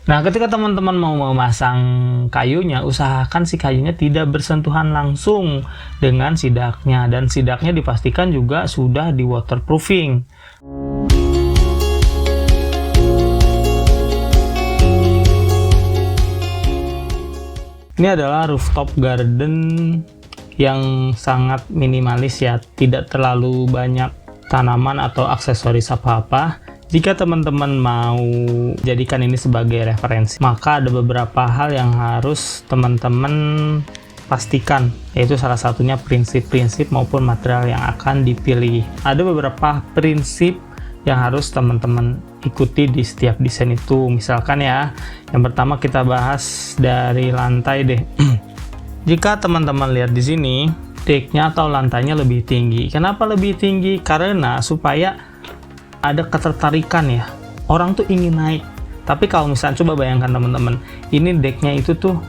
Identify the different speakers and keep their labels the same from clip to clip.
Speaker 1: Nah, ketika teman-teman mau memasang kayunya, usahakan si kayunya tidak bersentuhan langsung dengan sidaknya, dan sidaknya dipastikan juga sudah di waterproofing. Ini adalah rooftop garden yang sangat minimalis ya, tidak terlalu banyak tanaman atau aksesoris apa-apa. Jika teman-teman mau jadikan ini sebagai referensi, maka ada beberapa hal yang harus teman-teman pastikan, yaitu salah satunya prinsip-prinsip maupun material yang akan dipilih. Ada beberapa prinsip yang harus teman-teman ikuti di setiap desain itu. Misalkan ya, yang pertama kita bahas dari lantai deh. Jika teman-teman lihat di sini, decknya atau lantainya lebih tinggi. Kenapa lebih tinggi? Karena supaya ada ketertarikan ya. Orang tuh ingin naik. Tapi kalau misalnya coba bayangkan teman-teman, ini decknya itu tuh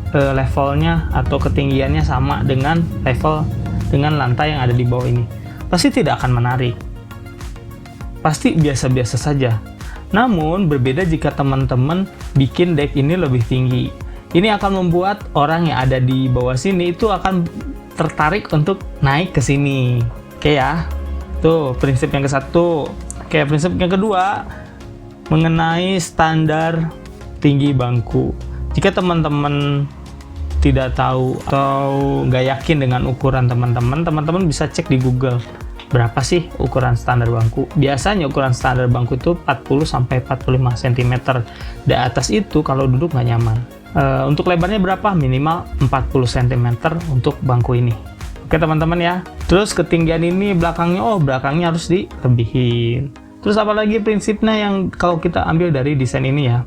Speaker 1: levelnya atau ketinggiannya sama dengan level dengan lantai yang ada di bawah ini. Pasti tidak akan menarik. Pasti biasa-biasa saja. Namun berbeda jika teman-teman bikin deck ini lebih tinggi. Ini akan membuat orang yang ada di bawah sini itu akan tertarik untuk naik ke sini. Oke ya. Tuh, prinsip yang ke-1. Oke, prinsip yang kedua mengenai standar tinggi bangku. Jika teman-teman tidak tahu atau nggak yakin dengan ukuran teman-teman bisa cek di Google. Berapa sih ukuran standar bangku? Biasanya ukuran standar bangku itu 40-45 cm. Di atas itu kalau duduk nggak nyaman. Untuk lebarnya berapa? Minimal 40 cm untuk bangku ini. Oke teman-teman ya. Terus ketinggian ini belakangnya harus dilebihin. Terus apalagi prinsipnya yang kalau kita ambil dari desain ini ya.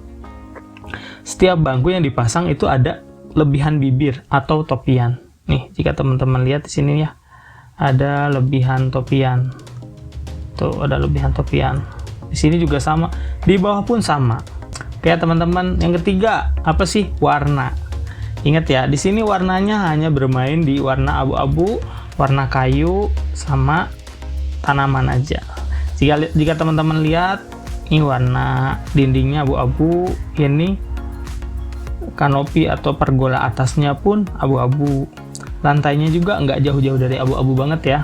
Speaker 1: Setiap bangku yang dipasang itu ada lebihan bibir atau topian. Nih, jika teman-teman lihat di sini ya. Ada lebihan topian. Tuh, ada lebihan topian. Di sini juga sama. Di bawah pun sama. Kayak teman-teman, yang ketiga, apa sih? Warna. Ingat ya, di sini warnanya hanya bermain di warna abu-abu, warna kayu, sama tanaman aja. Jika teman-teman lihat, ini warna dindingnya abu-abu, ini kanopi atau pergola atasnya pun abu-abu. Lantainya juga nggak jauh-jauh dari abu-abu banget ya.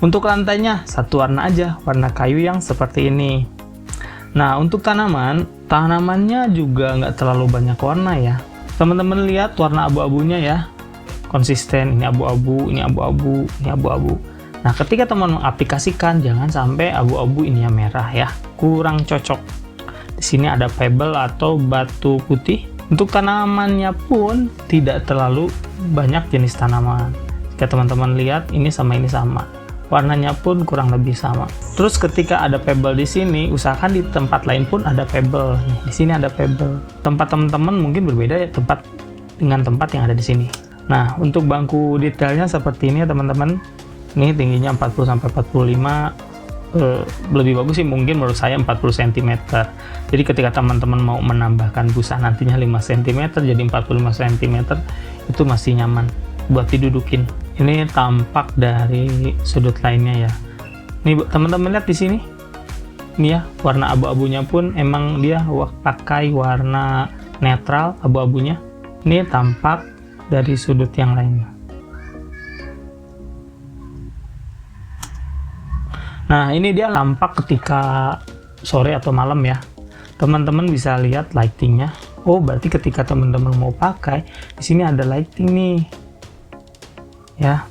Speaker 1: Untuk lantainya satu warna aja, warna kayu yang seperti ini. Nah, untuk tanamannya juga nggak terlalu banyak warna ya. Teman-teman lihat warna abu-abunya ya, konsisten. Ini abu-abu, ini abu-abu, ini abu-abu. Nah, ketika teman mengaplikasikan, jangan sampai abu-abu ini yang merah ya, kurang cocok. Di sini ada pebble atau batu putih. Untuk tanamannya pun tidak terlalu banyak jenis tanaman. Jika teman-teman lihat, ini sama. Warnanya pun kurang lebih sama. Terus ketika ada pebble di sini, usahakan di tempat lain pun ada pebble. Nih, di sini ada pebble. Tempat teman-teman mungkin berbeda ya, tempat dengan tempat yang ada di sini. Nah, untuk bangku detailnya seperti ini ya teman-teman. Ini tingginya 40-45. Lebih bagus sih mungkin menurut saya 40 cm. Jadi ketika teman-teman mau menambahkan busa nantinya 5 cm jadi 45 cm, itu masih nyaman buat didudukin. Ini tampak dari sudut lainnya ya. Nih teman-teman lihat di sini. Ini ya, warna abu-abunya pun emang dia pakai warna netral abu-abunya. Ini tampak dari sudut yang lainnya. Nah, ini dia tampak ketika sore atau malam ya. Teman-teman bisa lihat lightingnya. Oh, berarti ketika teman-teman mau pakai, di sini ada lighting nih. Ya.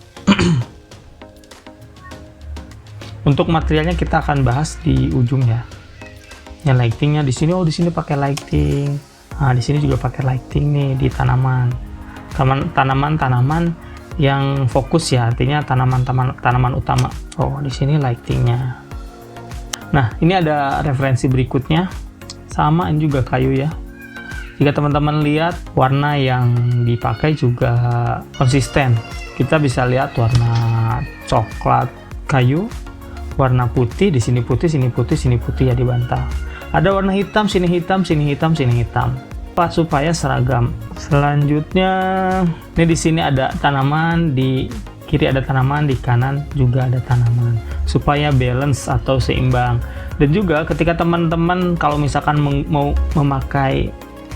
Speaker 1: Untuk materialnya kita akan bahas di ujung ya. Yang lightingnya di sini, di sini pakai lighting. Nah, di sini juga pakai lighting nih di tanaman. Tanaman yang fokus ya, artinya tanaman utama. Oh, di sini lightingnya. Nah, ini ada referensi berikutnya. Sama ini juga kayu ya. Jika teman-teman lihat, warna yang dipakai juga konsisten. Kita bisa lihat warna coklat kayu, warna putih, di sini putih, sini putih, sini putih ya dibantah. Ada warna hitam, sini hitam, sini hitam, sini hitam. Supaya seragam. Selanjutnya, ini di sini ada tanaman, di kiri ada tanaman, di kanan juga ada tanaman. Supaya balance atau seimbang. Dan juga ketika teman-teman kalau misalkan mau memakai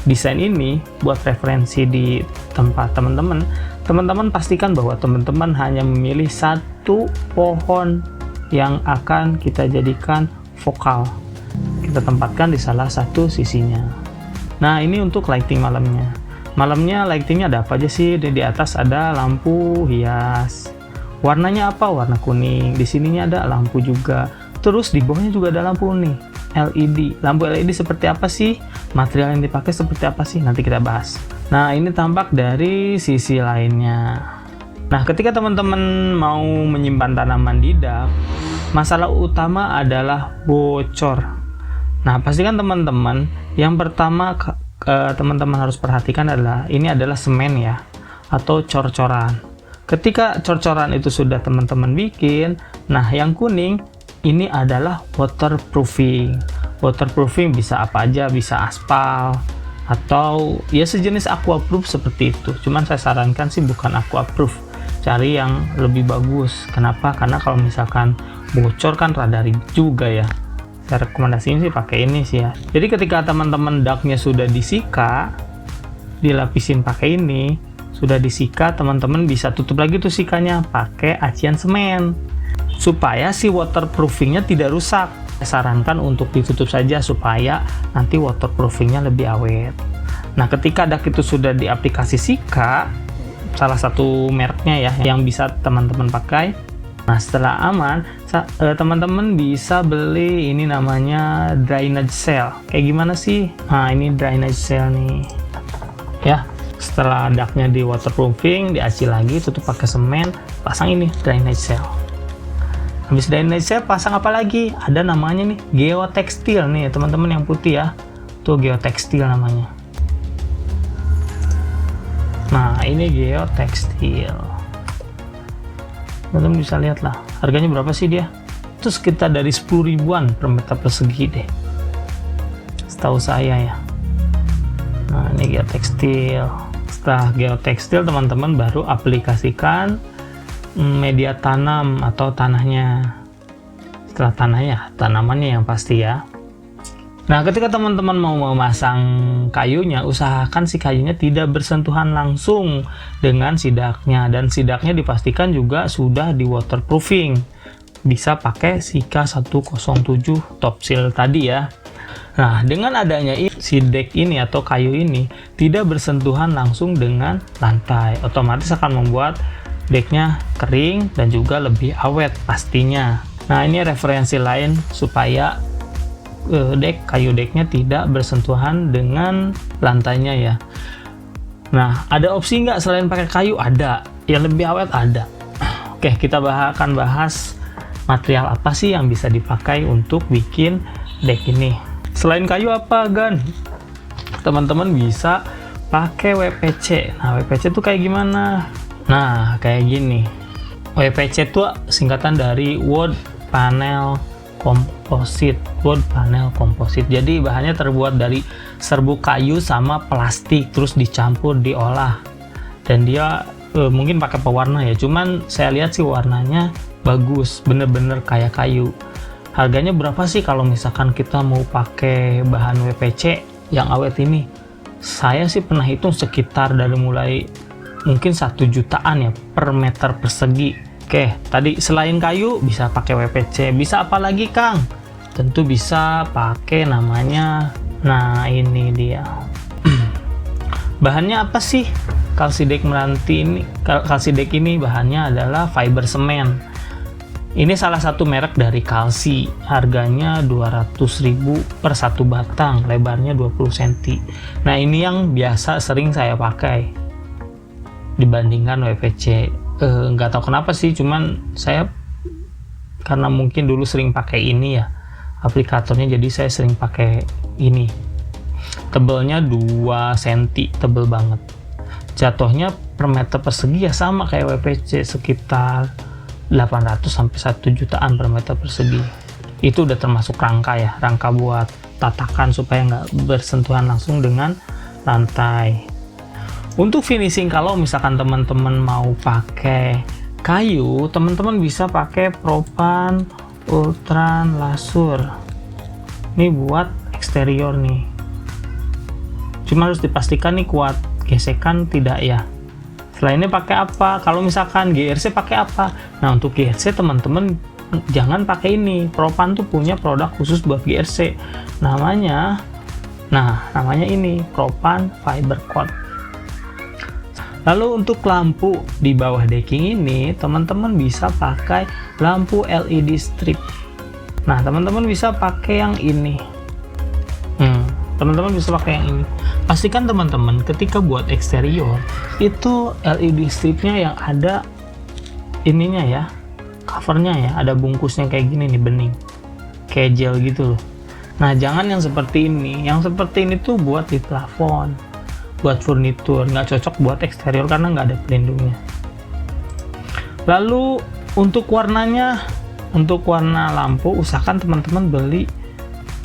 Speaker 1: desain ini buat referensi di tempat teman-teman pastikan bahwa teman-teman hanya memilih satu pohon yang akan kita jadikan vokal. Kita tempatkan di salah satu sisinya. Nah, ini untuk lighting malamnya. Malamnya lightingnya ada apa aja sih? Di atas ada lampu hias. Warnanya apa? Warna kuning. Di sininya ada lampu juga. Terus di bawahnya juga ada lampu nih, LED. Lampu LED seperti apa sih? Material yang dipakai seperti apa sih? Nanti kita bahas. Nah, ini tampak dari sisi lainnya. Nah, ketika teman-teman mau menyimpan tanaman di dak, masalah utama adalah bocor. Nah, pastikan teman-teman, yang pertama teman-teman harus perhatikan adalah ini adalah semen ya, atau cor-coran. Ketika cor-coran itu sudah teman-teman bikin, nah yang kuning ini adalah waterproofing. Waterproofing bisa apa aja, bisa aspal atau ya sejenis aquaproof seperti itu. Cuman saya sarankan sih bukan aquaproof, cari yang lebih bagus. Kenapa? Karena kalau misalkan bocor kan rada ribet juga ya. Saya rekomendasiin sih pakai ini sih ya. Jadi ketika teman-teman daknya sudah disika, dilapisin pakai ini, sudah disika, teman-teman bisa tutup lagi tuh sikanya pakai acian semen supaya si waterproofingnya tidak rusak. Saya sarankan untuk ditutup saja supaya nanti waterproofingnya lebih awet. Nah, ketika dak itu sudah diaplikasi Sika, salah satu mereknya ya yang bisa teman-teman pakai. Nah, setelah aman, teman-teman bisa beli ini namanya drainage cell. Kayak gimana sih? Nah, ini drainage cell nih. Ya, setelah daknya di waterproofing, diaci lagi, tutup pakai semen, pasang ini drainage cell. Habis drainage cell pasang apa lagi? Ada namanya nih, geotextil nih teman-teman yang putih ya. Tuh geotextil namanya. Nah, ini geotextil. Teman-teman bisa lihat lah, harganya berapa sih dia? Itu sekitar dari 10 ribuan per meter persegi deh, setahu saya ya. Nah, ini geotextil. Setelah geotextil, teman-teman baru aplikasikan media tanam atau tanahnya. Setelah tanahnya, tanamannya yang pasti ya. Nah, ketika teman-teman mau memasang kayunya, usahakan si kayunya tidak bersentuhan langsung dengan sidaknya, dan sidaknya dipastikan juga sudah di waterproofing. Bisa pakai Sika 107 Topsil tadi ya. Nah, dengan adanya si dek ini atau kayu ini tidak bersentuhan langsung dengan lantai, otomatis akan membuat deknya kering dan juga lebih awet pastinya. Nah, ini referensi lain supaya kayu deknya tidak bersentuhan dengan lantainya ya. Nah, ada opsi nggak selain pakai kayu? Ada. Yang lebih awet ada. Oke, kita akan bahas material apa sih yang bisa dipakai untuk bikin dek ini. Selain kayu apa, Gan? Teman-teman bisa pakai WPC. Nah, WPC itu kayak gimana? Nah, kayak gini. WPC itu singkatan dari Wood Panel Composite. Wood Panel Composite. Jadi bahannya terbuat dari serbuk kayu sama plastik, terus dicampur, diolah. Dan dia mungkin pakai pewarna ya. Cuman saya lihat sih warnanya bagus, bener-bener kayak kayu. Harganya berapa sih kalau misalkan kita mau pakai bahan WPC yang awet ini? Saya sih pernah hitung sekitar dari mulai mungkin 1 jutaan ya per meter persegi. Oke, tadi selain kayu bisa pakai WPC, bisa apa lagi Kang? Tentu bisa pakai namanya, nah ini dia. Bahannya apa sih? Kalsidek meranti ini, kalsidek ini bahannya adalah fiber semen. Ini salah satu merek dari Kalsi, harganya 200.000 per satu batang, lebarnya 20 cm. Nah, ini yang biasa sering saya pakai dibandingkan WPC. Nggak tahu kenapa sih, cuman saya karena mungkin dulu sering pakai ini ya aplikatornya, jadi saya sering pakai ini. Tebelnya 2 cm, tebel banget. Jatuhnya per meter persegi ya sama kayak WPC, sekitar 800 sampai 1 jutaan per meter persegi. Itu udah termasuk rangka ya, rangka buat tatakan supaya nggak bersentuhan langsung dengan lantai. Untuk finishing, kalau misalkan teman-teman mau pakai kayu, teman-teman bisa pakai Propan Ultran Lasur. Ini buat eksterior nih. Cuma harus dipastikan nih kuat gesekan tidak ya. Setelah ini pakai apa? Kalau misalkan GRC pakai apa? Nah, untuk GRC teman-teman jangan pakai ini. Propan tuh punya produk khusus buat GRC. Namanya ini Propan Fiber Coat. Lalu untuk lampu di bawah decking ini, teman-teman bisa pakai lampu LED strip. Nah, teman-teman bisa pakai yang ini. Teman-teman bisa pakai yang ini. Pastikan teman-teman ketika buat eksterior itu LED stripnya yang ada ininya ya, covernya ya, ada bungkusnya kayak gini nih, bening, kayak gel gitu loh. Nah, jangan yang seperti ini. Yang seperti ini tuh buat di plafon, buat furnitur, nggak cocok buat eksterior karena nggak ada pelindungnya. Lalu untuk warnanya, untuk warna lampu usahakan teman-teman beli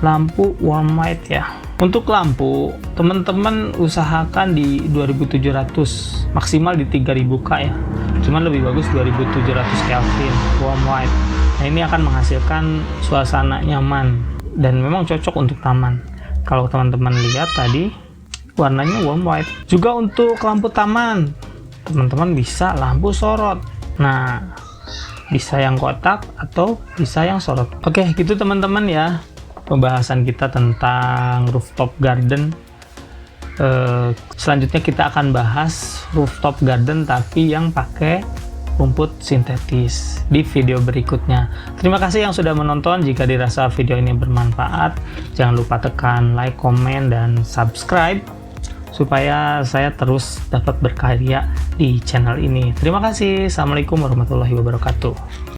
Speaker 1: lampu warm white ya. Untuk lampu teman-teman usahakan di 2700, maksimal di 3000K ya. Cuman lebih bagus 2700 Kelvin warm white. Nah, ini akan menghasilkan suasana nyaman dan memang cocok untuk taman. Kalau teman-teman lihat tadi warnanya warm white. Juga untuk lampu taman teman-teman bisa lampu sorot. Nah, bisa yang kotak atau bisa yang sorot. Oke, gitu teman-teman ya pembahasan kita tentang rooftop garden. Selanjutnya kita akan bahas rooftop garden tapi yang pakai rumput sintetis di video berikutnya. Terima kasih yang sudah menonton. Jika dirasa video ini bermanfaat, jangan lupa tekan like, komen, dan subscribe supaya saya terus dapat berkarya di channel ini. Terima kasih. Assalamualaikum warahmatullahi wabarakatuh.